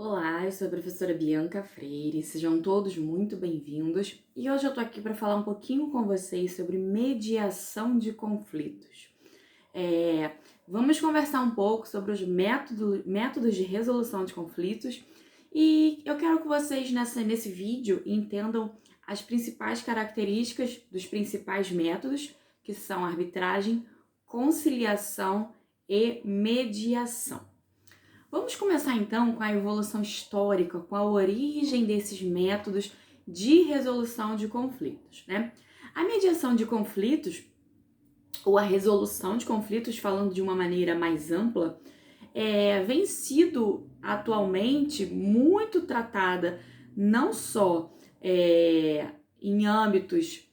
Olá, eu sou a professora Bianca Freire, sejam todos muito bem-vindos e hoje eu tô aqui para falar um pouquinho com vocês sobre mediação de conflitos. Vamos conversar um pouco sobre os métodos de resolução de conflitos e eu quero que vocês nesse vídeo entendam as principais características dos principais métodos, que são arbitragem, conciliação e mediação. Vamos começar então com a evolução histórica, com a origem desses métodos de resolução de conflitos, né? A mediação de conflitos, ou a resolução de conflitos, falando de uma maneira mais ampla, vem sido atualmente muito tratada não só em âmbitos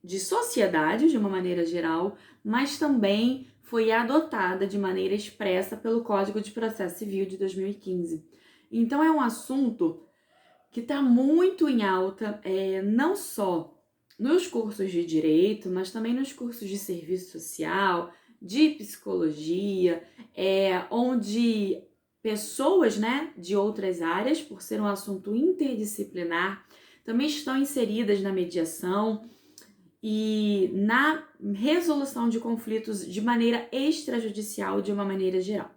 de sociedade, de uma maneira geral, mas também foi adotada de maneira expressa pelo Código de Processo Civil de 2015. Então é um assunto que está muito em alta, não só nos cursos de direito, mas também nos cursos de serviço social, de psicologia, onde pessoas, né, de outras áreas, por ser um assunto interdisciplinar, também estão inseridas na mediação e na resolução de conflitos de maneira extrajudicial, de uma maneira geral.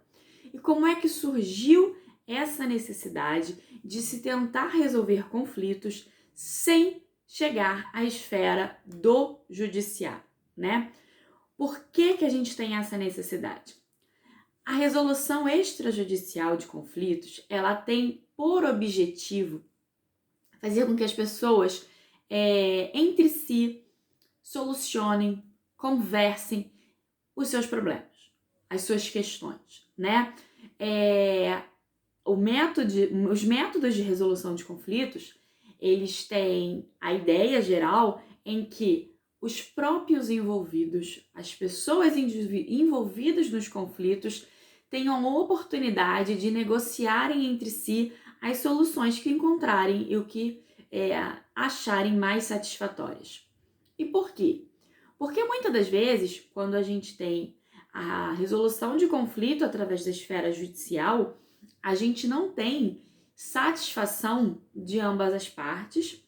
E como é que surgiu essa necessidade de se tentar resolver conflitos sem chegar à esfera do judiciário, né? Por que a gente tem essa necessidade? A resolução extrajudicial de conflitos, ela tem por objetivo fazer com que as pessoas entre si solucionem, conversem os seus problemas, as suas questões, né? Os métodos de resolução de conflitos, eles têm a ideia geral em que os próprios envolvidos, as pessoas envolvidas nos conflitos, tenham a oportunidade de negociarem entre si as soluções que encontrarem e o que acharem mais satisfatórias. E por quê? Porque muitas das vezes, quando a gente tem a resolução de conflito através da esfera judicial, a gente não tem satisfação de ambas as partes,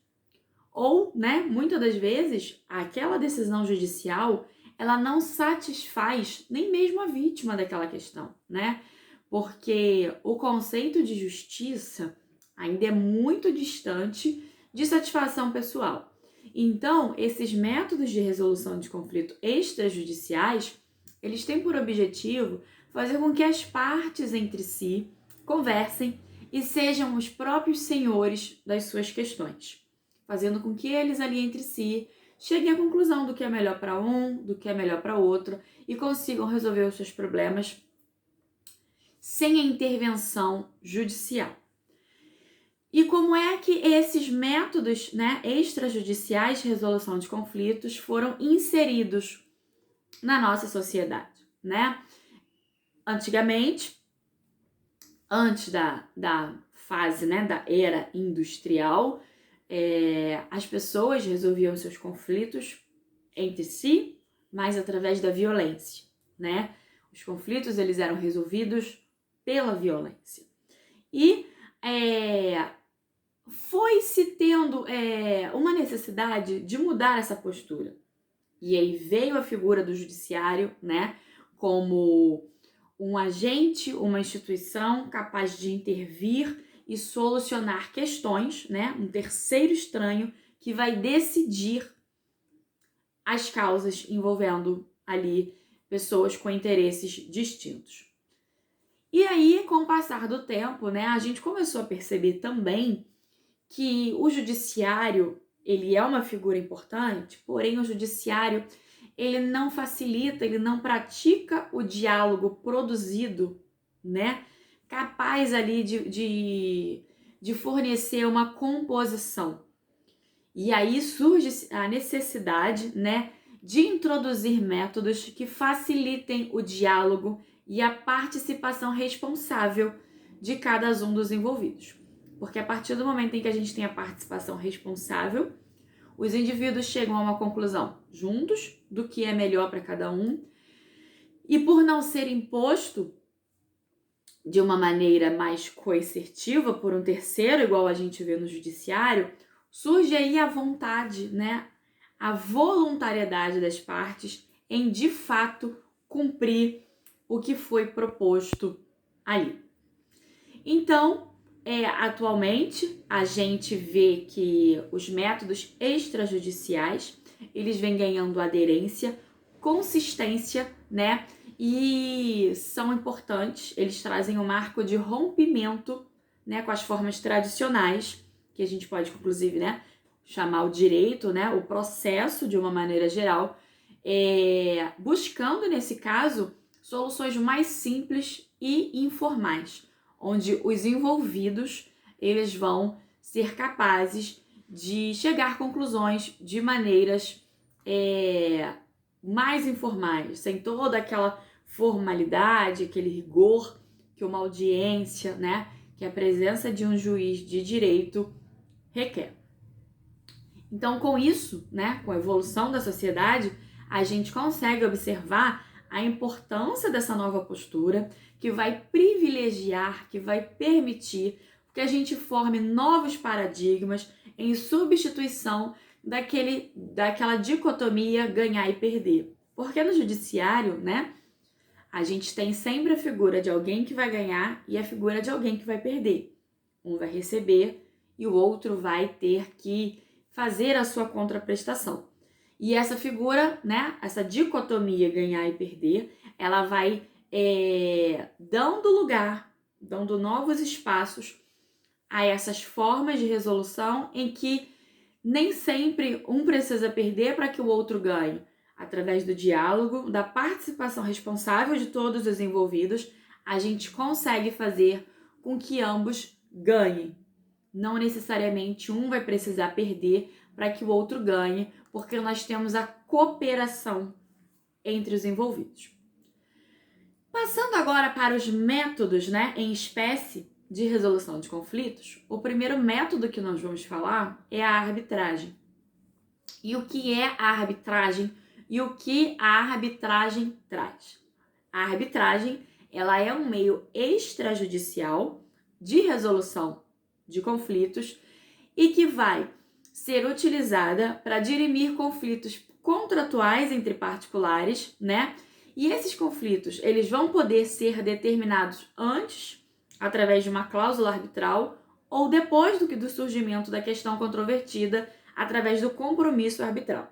ou, né, muitas das vezes, aquela decisão judicial, ela não satisfaz nem mesmo a vítima daquela questão, né? Porque o conceito de justiça ainda é muito distante de satisfação pessoal. Então, esses métodos de resolução de conflito extrajudiciais, eles têm por objetivo fazer com que as partes entre si conversem e sejam os próprios senhores das suas questões, fazendo com que eles ali entre si cheguem à conclusão do que é melhor para um, do que é melhor para outro e consigam resolver os seus problemas sem a intervenção judicial. E como é que esses métodos, né, extrajudiciais de resolução de conflitos foram inseridos na nossa sociedade, né? Antigamente, antes da fase, né, da era industrial, as pessoas resolviam seus conflitos entre si, mas através da violência, né? Os conflitos, eles eram resolvidos pela violência. E foi-se tendo uma necessidade de mudar essa postura. E aí veio a figura do judiciário, né, como um agente, uma instituição capaz de intervir e solucionar questões, né, um terceiro estranho que vai decidir as causas envolvendo ali pessoas com interesses distintos. E aí, com o passar do tempo, né, a gente começou a perceber também que o judiciário, ele é uma figura importante, porém o judiciário, ele não facilita, ele não pratica o diálogo produzido, né? Capaz ali de fornecer uma composição. E aí surge a necessidade, né, de introduzir métodos que facilitem o diálogo e a participação responsável de cada um dos envolvidos. Porque a partir do momento em que a gente tem a participação responsável, os indivíduos chegam a uma conclusão juntos do que é melhor para cada um. E por não ser imposto de uma maneira mais coercitiva por um terceiro, igual a gente vê no judiciário, surge aí a vontade, né? A voluntariedade das partes em, de fato, cumprir o que foi proposto ali. Então, atualmente, a gente vê que os métodos extrajudiciais, eles vêm ganhando aderência, consistência, né? E são importantes, eles trazem um marco de rompimento, né, com as formas tradicionais, que a gente pode, inclusive, né, chamar o direito, né, o processo de uma maneira geral, buscando, nesse caso, soluções mais simples e informais, onde os envolvidos eles vão ser capazes de chegar a conclusões de maneiras mais informais, sem toda aquela formalidade, aquele rigor que uma audiência, né, que a presença de um juiz de direito requer. Então, com isso, né, com a evolução da sociedade, a gente consegue observar a importância dessa nova postura que vai privilegiar, que vai permitir que a gente forme novos paradigmas em substituição daquela dicotomia ganhar e perder. Porque no judiciário, né, a gente tem sempre a figura de alguém que vai ganhar e a figura de alguém que vai perder. Um vai receber e o outro vai ter que fazer a sua contraprestação. E essa figura, né, essa dicotomia ganhar e perder, ela vai dando lugar, dando novos espaços a essas formas de resolução em que nem sempre um precisa perder para que o outro ganhe. Através do diálogo, da participação responsável de todos os envolvidos, a gente consegue fazer com que ambos ganhem. Não necessariamente um vai precisar perder para que o outro ganhe, porque nós temos a cooperação entre os envolvidos. Passando agora para os métodos, né, em espécie de resolução de conflitos, o primeiro método que nós vamos falar é a arbitragem. E o que é a arbitragem e o que a arbitragem traz? A arbitragem, ela é um meio extrajudicial de resolução de conflitos e que vai ser utilizada para dirimir conflitos contratuais entre particulares, né? E esses conflitos, eles vão poder ser determinados antes, através de uma cláusula arbitral, ou depois do surgimento da questão controvertida, através do compromisso arbitral.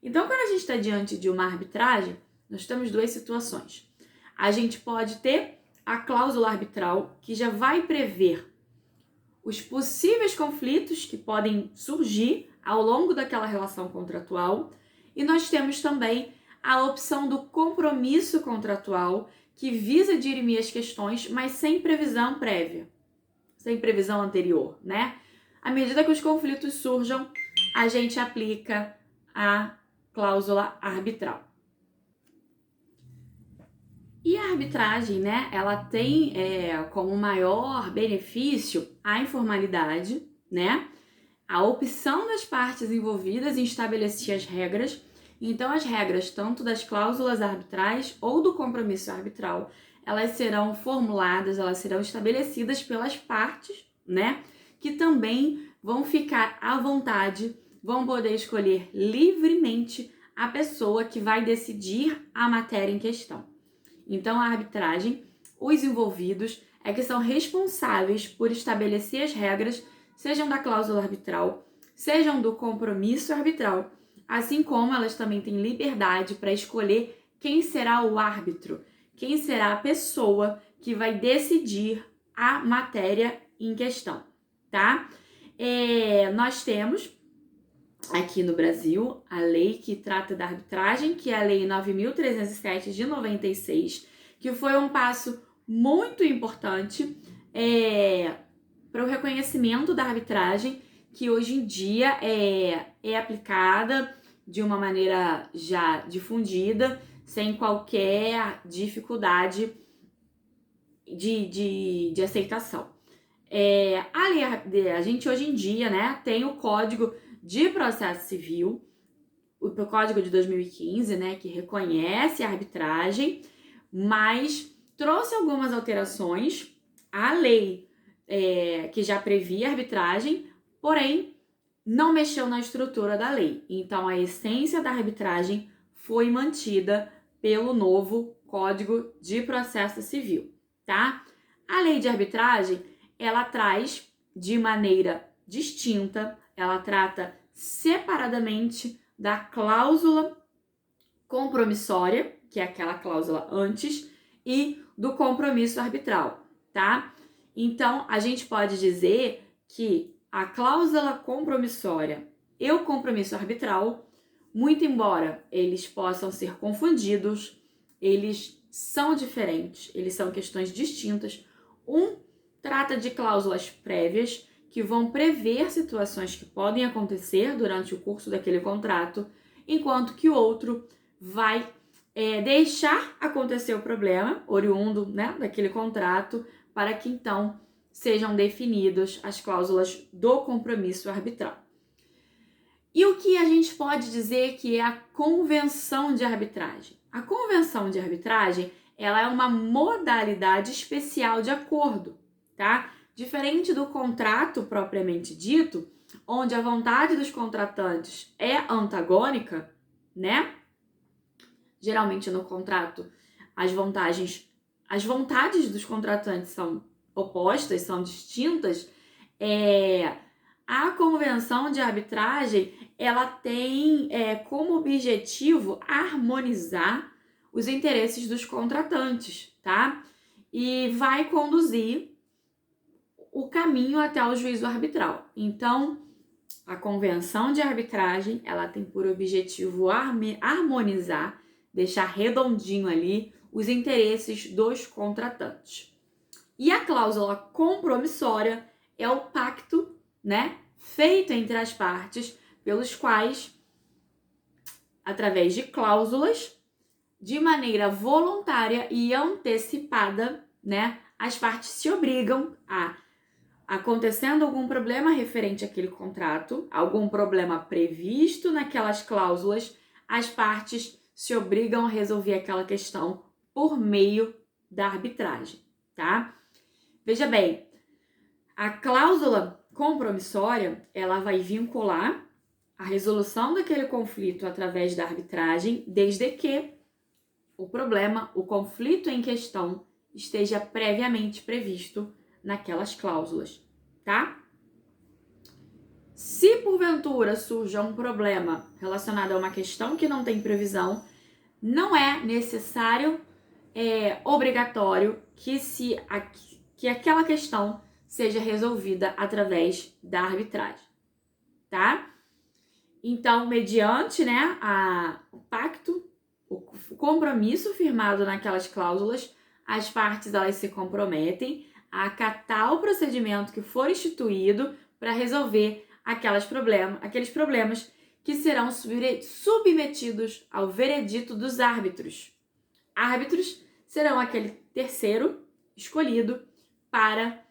Então, quando a gente está diante de uma arbitragem, nós temos duas situações. A gente pode ter a cláusula arbitral, que já vai prever os possíveis conflitos que podem surgir ao longo daquela relação contratual, e nós temos também a opção do compromisso contratual, que visa dirimir as questões, mas sem previsão prévia, sem previsão anterior, né? À medida que os conflitos surjam, a gente aplica a cláusula arbitral. E a arbitragem, né, ela tem como maior benefício a informalidade, né, a opção das partes envolvidas em estabelecer as regras. Então, as regras, tanto das cláusulas arbitrais ou do compromisso arbitral, elas serão formuladas, elas serão estabelecidas pelas partes, né, que também vão ficar à vontade, vão poder escolher livremente a pessoa que vai decidir a matéria em questão. Então, a arbitragem, os envolvidos que são responsáveis por estabelecer as regras, sejam da cláusula arbitral, sejam do compromisso arbitral, assim como elas também têm liberdade para escolher quem será o árbitro, quem será a pessoa que vai decidir a matéria em questão, tá? Nós temos aqui no Brasil a lei que trata da arbitragem, que é a Lei 9.307 de 96, que foi um passo muito importante para o reconhecimento da arbitragem, que hoje em dia é aplicada de uma maneira já difundida, sem qualquer dificuldade de aceitação. A gente hoje em dia, né, tem o Código de Processo Civil, o Código de 2015, né, que reconhece a arbitragem, mas trouxe algumas alterações à lei que já previa arbitragem, porém não mexeu na estrutura da lei. Então, a essência da arbitragem foi mantida pelo novo Código de Processo Civil, tá? A lei de arbitragem, ela traz de maneira distinta, ela trata separadamente da cláusula compromissória, que é aquela cláusula antes, e do compromisso arbitral, tá? Então, a gente pode dizer que a cláusula compromissória e o compromisso arbitral, muito embora eles possam ser confundidos, eles são diferentes, eles são questões distintas. Um trata de cláusulas prévias que vão prever situações que podem acontecer durante o curso daquele contrato, enquanto que o outro vai deixar acontecer o problema oriundo, né, daquele contrato, para que então sejam definidas as cláusulas do compromisso arbitral. E o que a gente pode dizer que é a convenção de arbitragem? A convenção de arbitragem, ela é uma modalidade especial de acordo, tá? Diferente do contrato propriamente dito, onde a vontade dos contratantes é antagônica, né? Geralmente no contrato, as vontades dos contratantes são opostas, são distintas. A convenção de arbitragem, ela tem como objetivo harmonizar os interesses dos contratantes, tá? E vai conduzir o caminho até o juízo arbitral. Então, a convenção de arbitragem, ela tem por objetivo harmonizar, deixar redondinho ali os interesses dos contratantes. E a cláusula compromissória é o pacto, né, feito entre as partes, pelos quais, através de cláusulas, de maneira voluntária e antecipada, né, as partes se obrigam a, acontecendo algum problema referente àquele contrato, algum problema previsto naquelas cláusulas, as partes se obrigam a resolver aquela questão por meio da arbitragem, tá? Veja bem, a cláusula compromissória, ela vai vincular a resolução daquele conflito através da arbitragem, desde que o conflito em questão, esteja previamente previsto naquelas cláusulas, tá? Se porventura surja um problema relacionado a uma questão que não tem previsão, não é necessário, obrigatório que aquela questão seja resolvida através da arbitragem, tá? Então, mediante, né, o pacto, o compromisso firmado naquelas cláusulas, as partes elas se comprometem a acatar o procedimento que for instituído para resolver aqueles problemas que serão submetidos ao veredito dos árbitros. Árbitros serão aquele terceiro escolhido para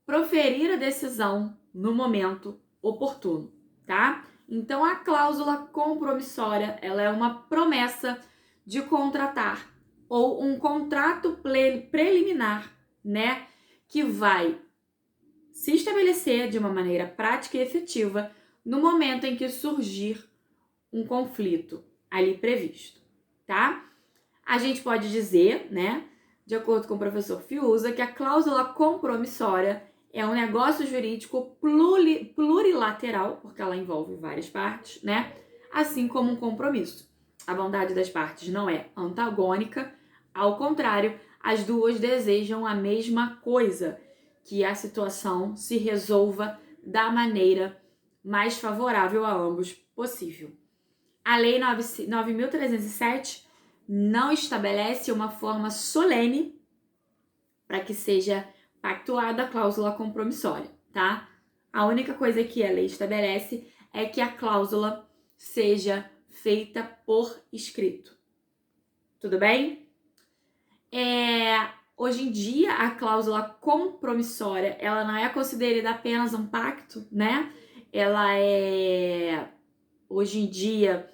proferir a decisão no momento oportuno, tá? Então, a cláusula compromissória, ela é uma promessa de contratar ou um contrato preliminar, né, que vai se estabelecer de uma maneira prática e efetiva no momento em que surgir um conflito ali previsto, tá? A gente pode dizer, né, de acordo com o professor Fiuza, que a cláusula compromissória é um negócio jurídico plurilateral, porque ela envolve várias partes, né? Assim como um compromisso. A vontade das partes não é antagônica, ao contrário, as duas desejam a mesma coisa, que a situação se resolva da maneira mais favorável a ambos possível. A Lei 9.307 não estabelece uma forma solene para que seja pactuada a cláusula compromissória, tá? A única coisa que a lei estabelece é que a cláusula seja feita por escrito. Tudo bem? Hoje em dia, a cláusula compromissória, ela não é considerada apenas um pacto, né? Ela é, hoje em dia,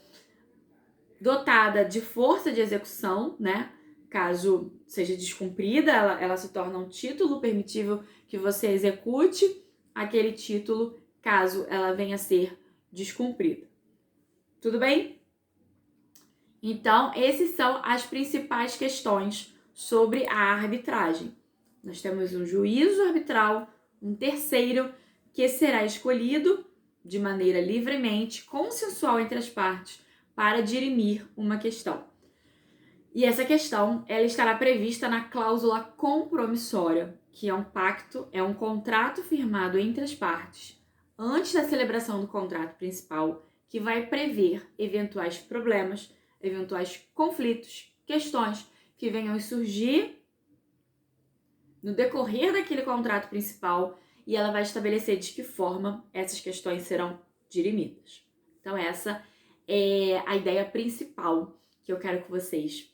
dotada de força de execução, né? caso seja descumprida, ela se torna um título permitível que você execute aquele título caso ela venha a ser descumprida. Tudo bem? Então, esses são as principais questões sobre a arbitragem. Nós temos um juízo arbitral, um terceiro, que será escolhido de maneira livremente, consensual entre as partes, para dirimir uma questão. E essa questão, ela estará prevista na cláusula compromissória, que é um pacto, é um contrato firmado entre as partes, antes da celebração do contrato principal, que vai prever eventuais problemas, eventuais conflitos, questões que venham a surgir no decorrer daquele contrato principal, e ela vai estabelecer de que forma essas questões serão dirimidas. Então essa é a ideia principal que eu quero que vocês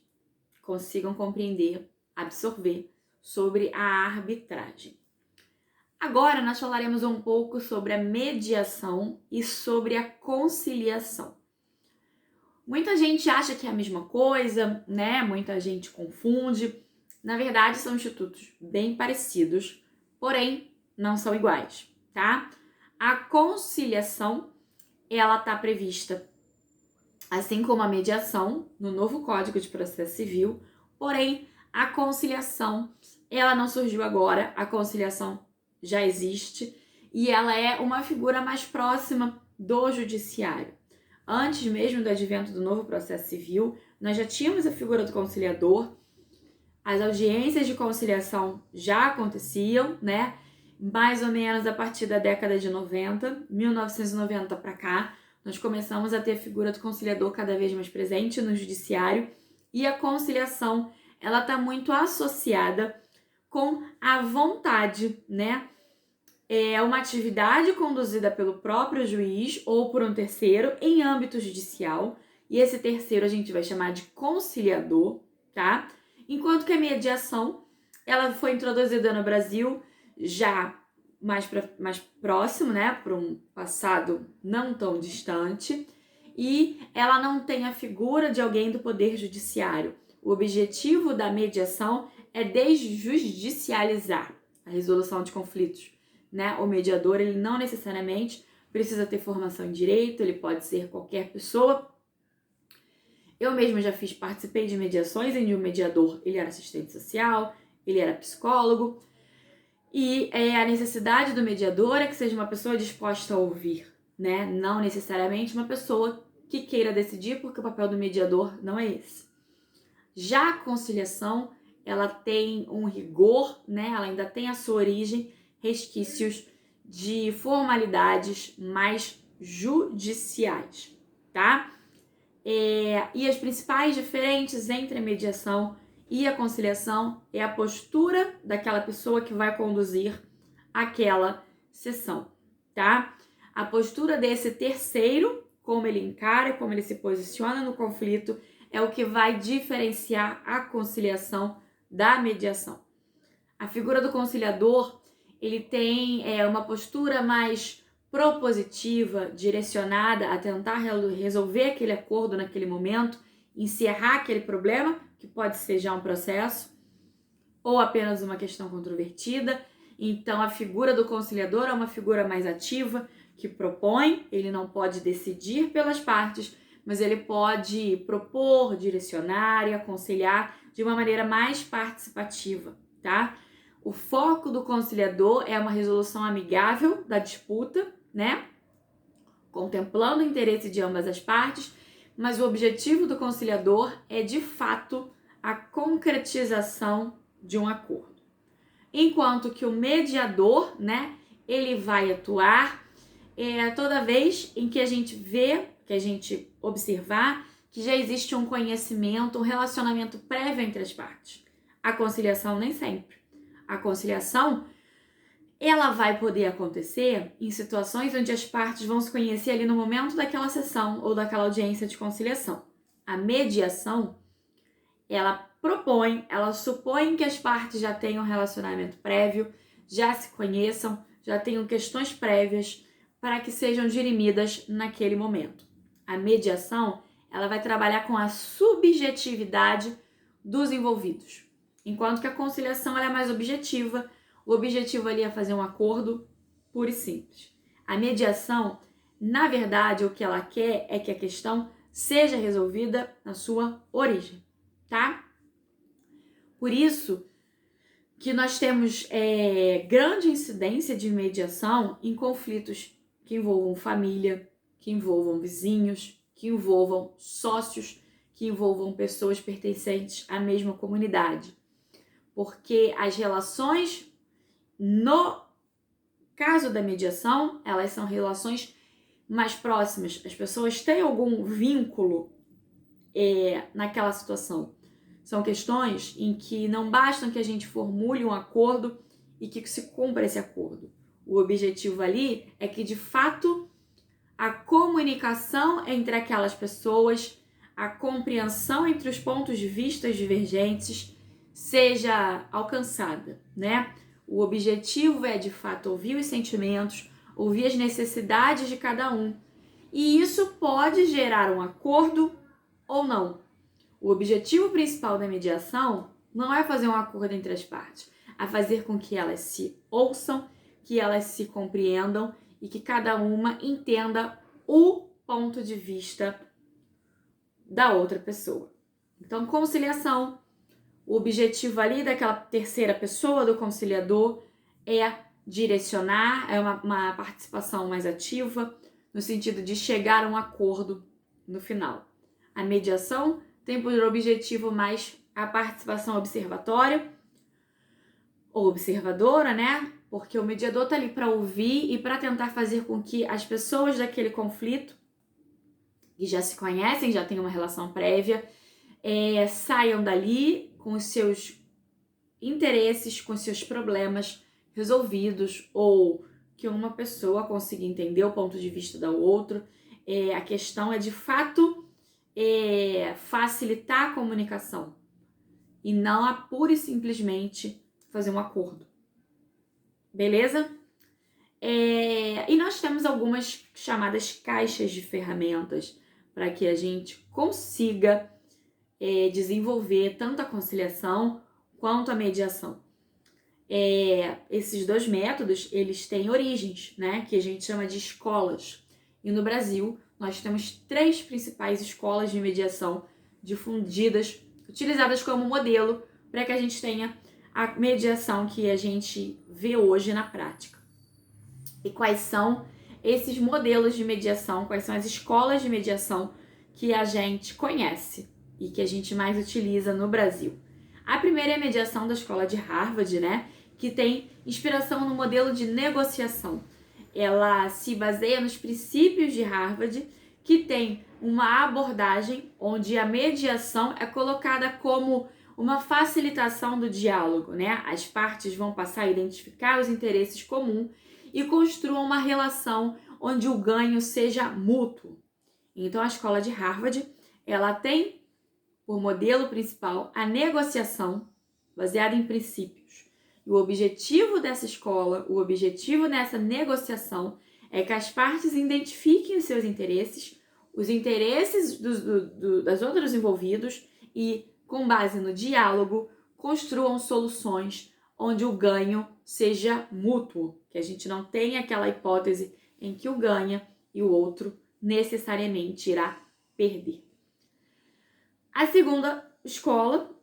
consigam compreender, absorver sobre a arbitragem. Agora nós falaremos um pouco sobre a mediação e sobre a conciliação. Muita gente acha que é a mesma coisa, né? Muita gente confunde. Na verdade, são institutos bem parecidos, porém não são iguais, tá? A conciliação, ela está prevista, assim como a mediação, no novo Código de Processo Civil, porém a conciliação, ela não surgiu agora, a conciliação já existe e ela é uma figura mais próxima do judiciário. Antes mesmo do advento do novo processo civil, nós já tínhamos a figura do conciliador, as audiências de conciliação já aconteciam, né? Mais ou menos a partir da década de 90, 1990 para cá, nós começamos a ter a figura do conciliador cada vez mais presente no judiciário e a conciliação, ela está muito associada com a vontade, né? É uma atividade conduzida pelo próprio juiz ou por um terceiro em âmbito judicial, e esse terceiro a gente vai chamar de conciliador, tá? Enquanto que a mediação, ela foi introduzida no Brasil já mais próximo, né, para um passado não tão distante, e ela não tem a figura de alguém do poder judiciário. O objetivo da mediação é desjudicializar a resolução de conflitos, né? O mediador, ele não necessariamente precisa ter formação em direito, ele pode ser qualquer pessoa. Eu mesma já participei de mediações em que o mediador, ele era assistente social, ele era psicólogo, e a necessidade do mediador é que seja uma pessoa disposta a ouvir, né? Não necessariamente uma pessoa que queira decidir, porque o papel do mediador não é esse. Já a conciliação, ela tem um rigor, né? Ela ainda tem a sua origem, resquícios de formalidades mais judiciais, tá? E as principais diferenças entre a mediação e a conciliação é a postura daquela pessoa que vai conduzir aquela sessão, tá? A postura desse terceiro, como ele encara, como ele se posiciona no conflito, é o que vai diferenciar a conciliação da mediação. A figura do conciliador, ele tem uma postura mais propositiva, direcionada a tentar resolver aquele acordo naquele momento, encerrar aquele problema, que pode ser já um processo, ou apenas uma questão controvertida. Então, a figura do conciliador é uma figura mais ativa, que propõe, ele não pode decidir pelas partes, mas ele pode propor, direcionar e aconselhar de uma maneira mais participativa, tá? O foco do conciliador é uma resolução amigável da disputa, né? Contemplando o interesse de ambas as partes, mas o objetivo do conciliador é, de fato, a concretização de um acordo. Enquanto que o mediador, né, ele vai atuar toda vez em que a gente vê, que a gente observar que já existe um conhecimento, um relacionamento prévio entre as partes. A conciliação nem sempre. A conciliação, ela vai poder acontecer em situações onde as partes vão se conhecer ali no momento daquela sessão ou daquela audiência de conciliação. A mediação, ela propõe, ela supõe que as partes já tenham um relacionamento prévio, já se conheçam, já tenham questões prévias para que sejam dirimidas naquele momento. A mediação, ela vai trabalhar com a subjetividade dos envolvidos. Enquanto que a conciliação ela é mais objetiva, o objetivo ali é fazer um acordo puro e simples. A mediação, na verdade, o que ela quer é que a questão seja resolvida na sua origem, tá? Por isso que nós temos grande incidência de mediação em conflitos que envolvam família, que envolvam vizinhos, que envolvam sócios, que envolvam pessoas pertencentes à mesma comunidade. Porque as relações, no caso da mediação, elas são relações mais próximas. As pessoas têm algum vínculo naquela situação. São questões em que não bastam que a gente formule um acordo e que se cumpra esse acordo. O objetivo ali é que, de fato, a comunicação entre aquelas pessoas, a compreensão entre os pontos de vista divergentes seja alcançada, né? O objetivo é, de fato, ouvir os sentimentos, ouvir as necessidades de cada um. E isso pode gerar um acordo ou não. O objetivo principal da mediação não é fazer um acordo entre as partes, é fazer com que elas se ouçam, que elas se compreendam e que cada uma entenda o ponto de vista da outra pessoa. Então, conciliação, o objetivo ali daquela terceira pessoa, do conciliador, é direcionar, é uma participação mais ativa, no sentido de chegar a um acordo no final. A mediação tem por objetivo mais a participação observatória ou observadora, né? Porque o mediador tá ali para ouvir e para tentar fazer com que as pessoas daquele conflito, que já se conhecem, já têm uma relação prévia, saiam dali com os seus interesses, com os seus problemas resolvidos, ou que uma pessoa consiga entender o ponto de vista da outra. A questão é, de fato, facilitar a comunicação e não a pura e simplesmente fazer um acordo. Beleza? E nós temos algumas chamadas caixas de ferramentas para que a gente consiga desenvolver tanto a conciliação quanto a mediação. Esses dois métodos, eles têm origens, né, que a gente chama de escolas. E no Brasil, nós temos 3 principais escolas de mediação difundidas, utilizadas como modelo para que a gente tenha a mediação que a gente vê hoje na prática. E quais são esses modelos de mediação, quais são as escolas de mediação que a gente conhece e que a gente mais utiliza no Brasil? A primeira é a mediação da escola de Harvard, né, que tem inspiração no modelo de negociação. Ela se baseia nos princípios de Harvard, que tem uma abordagem onde a mediação é colocada como uma facilitação do diálogo, né? As partes vão passar a identificar os interesses comuns e construam uma relação onde o ganho seja mútuo. Então, a escola de Harvard, ela tem por modelo principal a negociação baseada em princípios. E o objetivo dessa escola, o objetivo dessa negociação é que as partes identifiquem os seus interesses, os interesses das outras envolvidos e, com base no diálogo, construam soluções onde o ganho seja mútuo, que a gente não tenha aquela hipótese em que o ganha e o outro necessariamente irá perder. A segunda escola,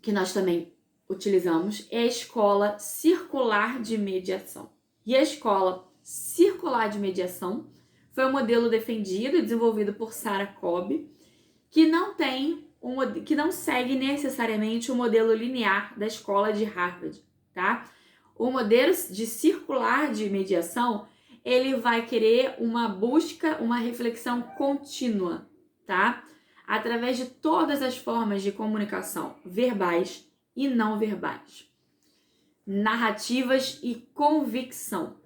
que nós também utilizamos, é a escola circular de mediação. E a escola circular de mediação foi um modelo defendido e desenvolvido por Sarah Cobb, que não segue necessariamente o modelo linear da escola de Harvard, tá? O modelo de circular de mediação, ele vai querer uma busca, uma reflexão contínua, tá? Através de todas as formas de comunicação, verbais e não verbais, narrativas e convicção.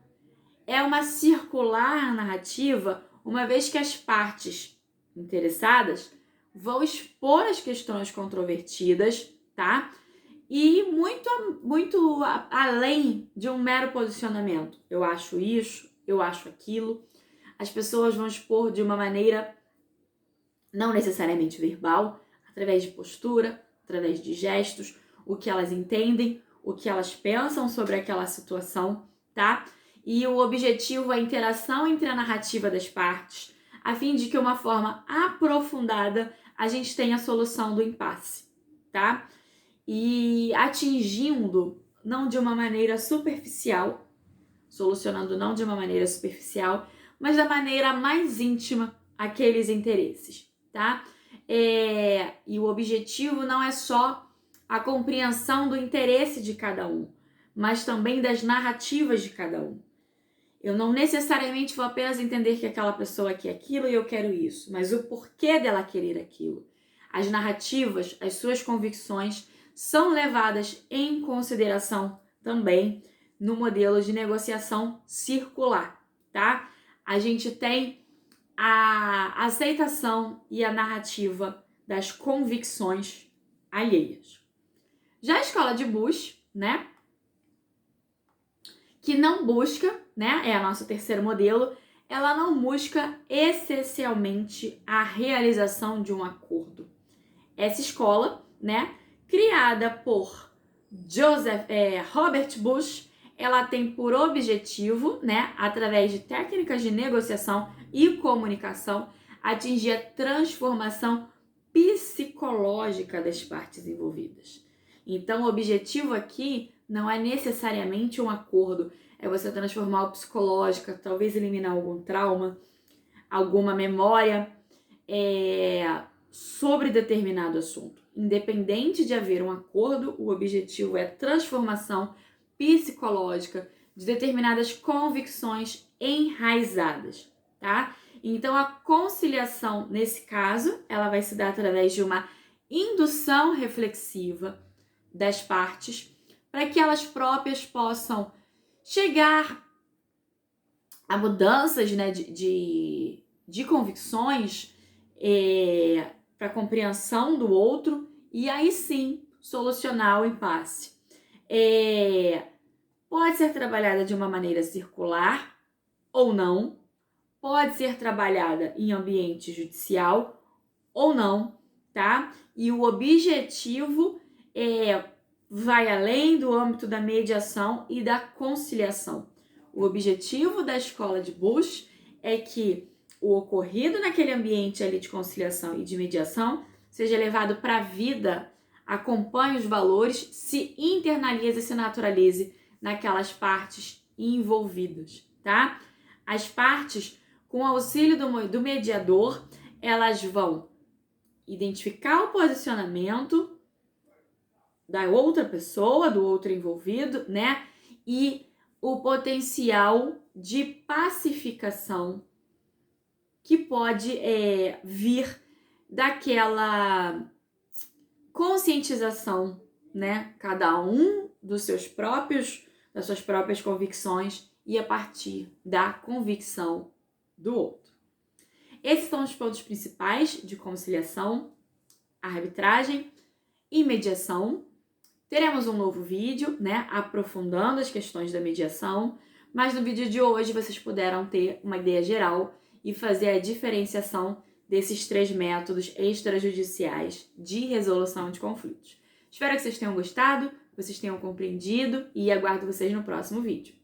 É uma circular narrativa, uma vez que as partes interessadas vão expor as questões controvertidas, tá? E muito além de um mero posicionamento. Eu acho isso, eu acho aquilo. As pessoas vão expor de uma maneira não necessariamente verbal, através de postura, através de gestos, o que elas entendem, o que elas pensam sobre aquela situação, tá? E o objetivo é a interação entre a narrativa das partes, a fim de que uma forma aprofundada a gente tenha a solução do impasse, tá? E atingindo não de uma maneira superficial, solucionando não de uma maneira superficial, mas da maneira mais íntima aqueles interesses, tá? E o objetivo não é só a compreensão do interesse de cada um, mas também das narrativas de cada um. Eu não necessariamente vou apenas entender que aquela pessoa quer aquilo e eu quero isso, mas o porquê dela querer aquilo. As narrativas, as suas convicções são levadas em consideração também no modelo de negociação circular, tá? A gente tem a aceitação e a narrativa das convicções alheias. Já a escola de Bush, né, que não busca, né, é o nosso terceiro modelo, ela não busca essencialmente a realização de um acordo. Essa escola, né, criada por Robert Bush, ela tem por objetivo, né, através de técnicas de negociação e comunicação, atingir a transformação psicológica das partes envolvidas. Então, o objetivo aqui não é necessariamente um acordo, é você transformar o psicológico, talvez eliminar algum trauma, alguma memória sobre determinado assunto. Independente de haver um acordo, o objetivo é a transformação psicológica de determinadas convicções enraizadas, tá? Então, a conciliação, nesse caso, ela vai se dar através de uma indução reflexiva das partes para que elas próprias possam chegar a mudanças, né, de convicções para compreensão do outro e aí sim solucionar o impasse. Pode ser trabalhada de uma maneira circular ou não, pode ser trabalhada em ambiente judicial ou não, tá? E o objetivo vai além do âmbito da mediação e da conciliação. O objetivo da escola de Bush é que o ocorrido naquele ambiente ali de conciliação e de mediação seja levado para a vida, acompanhe os valores, se internalize e se naturalize naquelas partes envolvidas, tá? As partes, com o auxílio do mediador, elas vão identificar o posicionamento da outra pessoa, do outro envolvido, né? E o potencial de pacificação que pode vir daquela conscientização, né? Cada um das suas próprias convicções e a partir da convicção do outro. Esses são os pontos principais de conciliação, arbitragem e mediação. Teremos um novo vídeo, né, aprofundando as questões da mediação, mas no vídeo de hoje vocês puderam ter uma ideia geral e fazer a diferenciação desses 3 métodos extrajudiciais de resolução de conflitos. Espero que vocês tenham gostado, que vocês tenham compreendido e aguardo vocês no próximo vídeo.